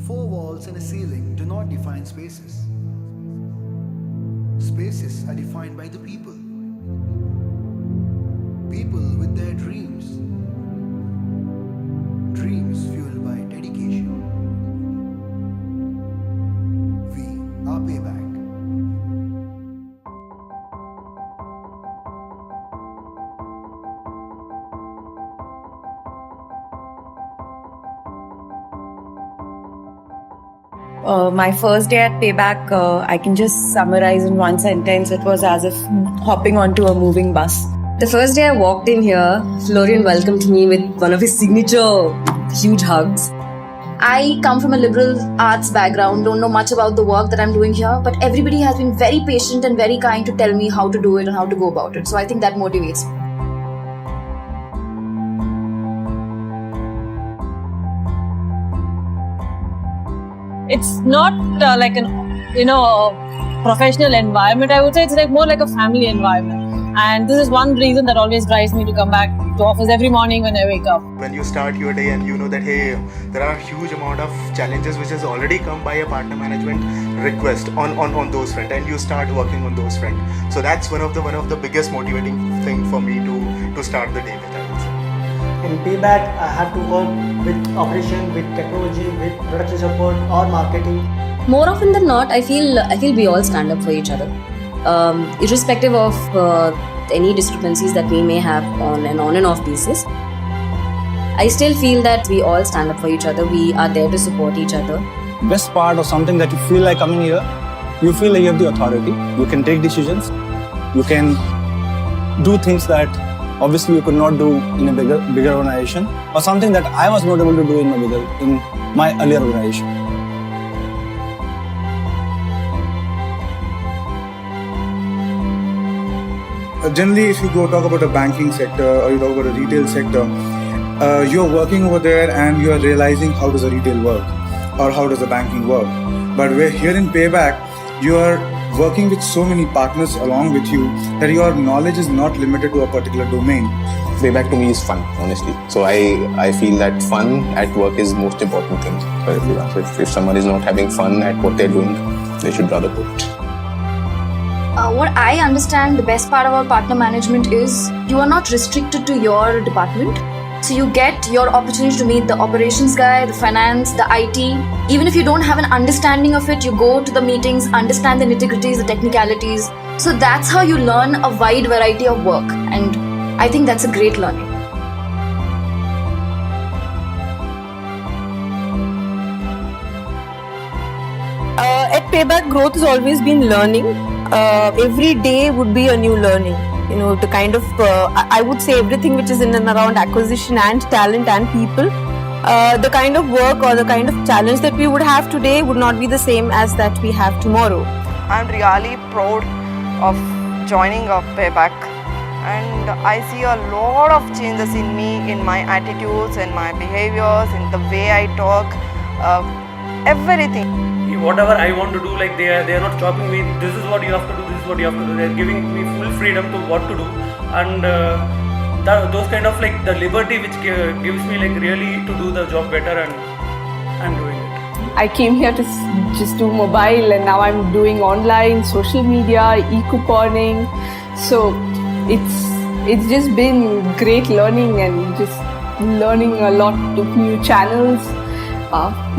Four walls and a ceiling do not define spaces. Spaces are defined by the people. People with their dreams. Dreams fueled by dedication. We are Payback. My first day at Payback, I can just summarize in one sentence. It was as if hopping onto a moving bus. The first day I walked in here, Florian welcomed me with one of his signature huge hugs. I come from a liberal arts background, don't know much about the work that I'm doing here, but everybody has been very patient and very kind to tell me how to do it and how to go about it. So I think that motivates me. It's not like an professional environment. I would say it's like more like a family environment, and this is one reason that always drives me to come back to office every morning when I wake up. When you start your day and you know that hey, there are a huge amount of challenges which has already come by a partner management request on those front, and you start working on those front. So that's one of the biggest motivating thing for me to start the day with, I would say. In Payback, I have to work with operation, with technology, with production support or marketing. More often than not, I feel we all stand up for each other, irrespective of any discrepancies that we may have on and off basis. I still feel that we all stand up for each other. We are there to support each other. Best part of something that you feel like coming here, you feel like you have the authority. You can take decisions. You can do things that obviously you could not do in a bigger organization, or something that I was not able to do in my earlier organization. Generally, if you go talk about a banking sector or you talk about a retail sector, you're working over there and you are realizing how does a retail work or how does a banking work. But we're here in Payback, you are working with so many partners along with you that your knowledge is not limited to a particular domain. Payback to me is fun, honestly. So I feel that fun at work is most important thing. So if someone is not having fun at what they're doing, they should rather quit. What I understand, the best part about partner management is you are not restricted to your department. So you get your opportunity to meet the operations guy, the finance, the IT. Even if you don't have an understanding of it, you go to the meetings, understand the nitty-gritties, the technicalities. So that's how you learn a wide variety of work. And I think that's a great learning. At Payback, growth has always been learning. Every day would be a new learning. You know, the kind of, I would say everything which is in and around acquisition and talent and people, the kind of work or the kind of challenge that we would have today would not be the same as that we have tomorrow. I'm really proud of joining up Payback, and I see a lot of changes in me, in my attitudes, in my behaviors, in the way I talk, everything. Whatever I want to do, like they are not stopping me. This is what you have to do. This is what you have to do. They are giving me full freedom to what to do, and those kind of like the liberty which gives me like really to do the job better, and I'm doing it. I came here to just do mobile, and now I'm doing online, social media, e-couponing. So it's just been great learning and just learning a lot of new channels,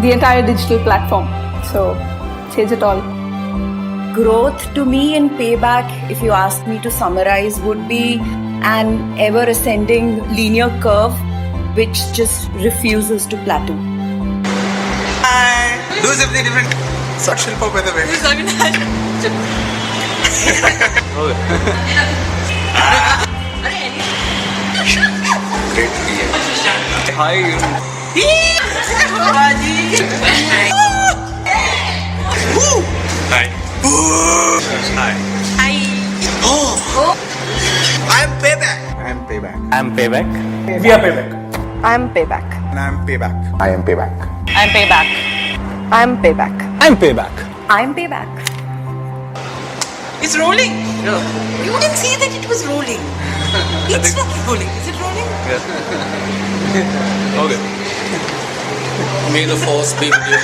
the entire digital platform. So change it all. Growth to me in Payback, if you ask me to summarize, would be an ever ascending linear curve which just refuses to plateau. Do something different. Sakshilpa, by the way. Great to be here. Hi. Hi. Hi. Hi. Oh. I'm Payback. I'm Payback. We are Payback. I'm Payback. And I'm Payback. I am Payback. I'm Payback. I'm Payback. I'm Payback. I'm Payback. It's rolling. Yeah. You didn't say that it was rolling. It's not rolling. Is it rolling? Yeah. Okay. May the force be with you.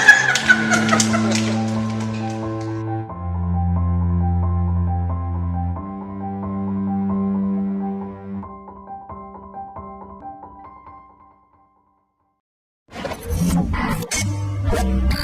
Payback.